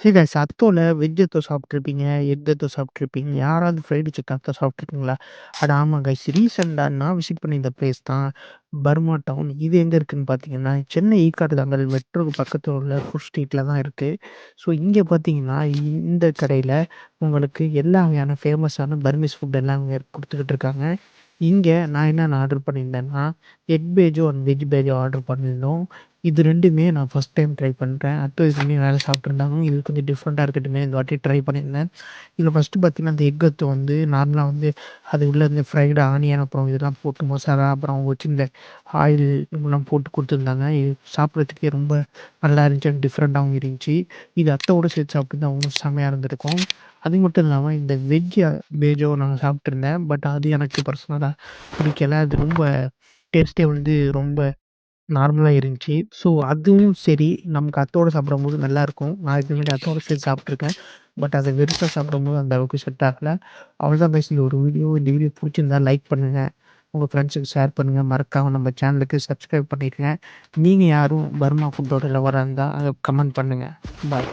ஹே guys அத்தோல veg அத்தோ சாப்பிட்டுருப்பீங்க, எக் அத்தோ சாப்பிட்டுருப்பீங்க. யாராவது ஃப்ரைடு சிக்கன் அத்தோ சாப்பிட்டுருக்கீங்களா? அட ஆமா கைஸ். ரீசென்ட்டா நான் விசிட் பண்ணியிருந்த பிளேஸ் தான் பர்மா டவுன். இது எங்க இருக்குன்னு பார்த்தீங்கன்னா, சென்னை ஈக்காட்டு தாங்கல் மெட்ரோக்கு பக்கத்துல உள்ள ஃபுட் ஸ்ட்ரீட்ல தான் இருக்கு. ஸோ இங்க பார்த்தீங்கன்னா, இந்த கடையில உங்களுக்கு எல்லா வகையான ஃபேமஸான பர்மீஸ் ஃபுட் எல்லாம் இங்க குடுத்துக்கிட்டு இருக்காங்க. இங்க நான் என்னென்ன ஆர்டர் பண்ணியிருந்தேன்னா, எக் பேஜோ அண்ட் வெஜ் பேஜோ ஆர்டர் பண்ணியிருந்தோம். இது 2மே நான் ஃபர்ஸ்ட் டைம் ட்ரை பண்றேன். அத்தோ இதுக்கு முன்னாடி வேற சாப்பிட்டுருந்தாங்க. இது கொஞ்சம் டிஃப்ரெண்ட்டா இருக்கட்டுமே இந்த வாட்டி ட்ரை பண்ணியிருந்தேன். இதில ஃபர்ஸ்ட்டு பார்த்தீங்கன்னா, அந்த எக் அத்தோ வந்து நார்மலா வந்து அது உள்ள இந்த ஃப்ரைடு ஆனியன் அப்புறம் இதெல்லாம் போட்டு மசாலா அப்புறம் அவங்க வச்சிருந்த ஆயில் இதெல்லாம் போட்டு குடுத்துருந்தாங்க. இது சாப்பிடுறதுக்கே ரொம்ப நல்லா இருந்துச்சு அண்ட் டிஃப்ரெண்ட்டாவும் இருந்துச்சு. இது அத்தோட சேர்த்து சாப்பிட்டுருந்தா இன்னும் செம்மையா இருந்திருக்கும். அது மட்டும் இல்லாம இந்த வெஜ் பேஜோ நான் சாப்பிட்டுருந்தேன். பட் அது எனக்கு பர்சனலா பிடிக்கல. அது ரொம்ப டேஸ்ட்டே வந்து ரொம்ப நார்மலா இருந்துச்சு. ஸோ அதுவும் சரி, நமக்கு அத்தோட சாப்பிடும்போது நல்லாயிருக்கும். நான் இதுக்கு முன்னாடி அத்தோட சேர்த்து சாப்பிட்டுருக்கேன். பட் அத வெறுசா சாப்பிடும்போது அந்த அளவுக்கு செட் ஆகல. அவ்வளோதான் கைஸ் இந்த ஒரு வீடியோ. இந்த வீடியோ புடிச்சிருந்தா லைக் பண்ணுங்க. உங்க ஃப்ரெண்ட்ஸுக்கு ஷேர் பண்ணுங்க. மறக்காம நம்ம சேனலுக்கு சப்ஸ்கிரைப் பண்ணிக்கங்க. நீங்க யாரும் பர்மா ஃபுட்டோட லவ்வரா இருந்தா அத கமெண்ட் பண்ணுங்க. பாய்.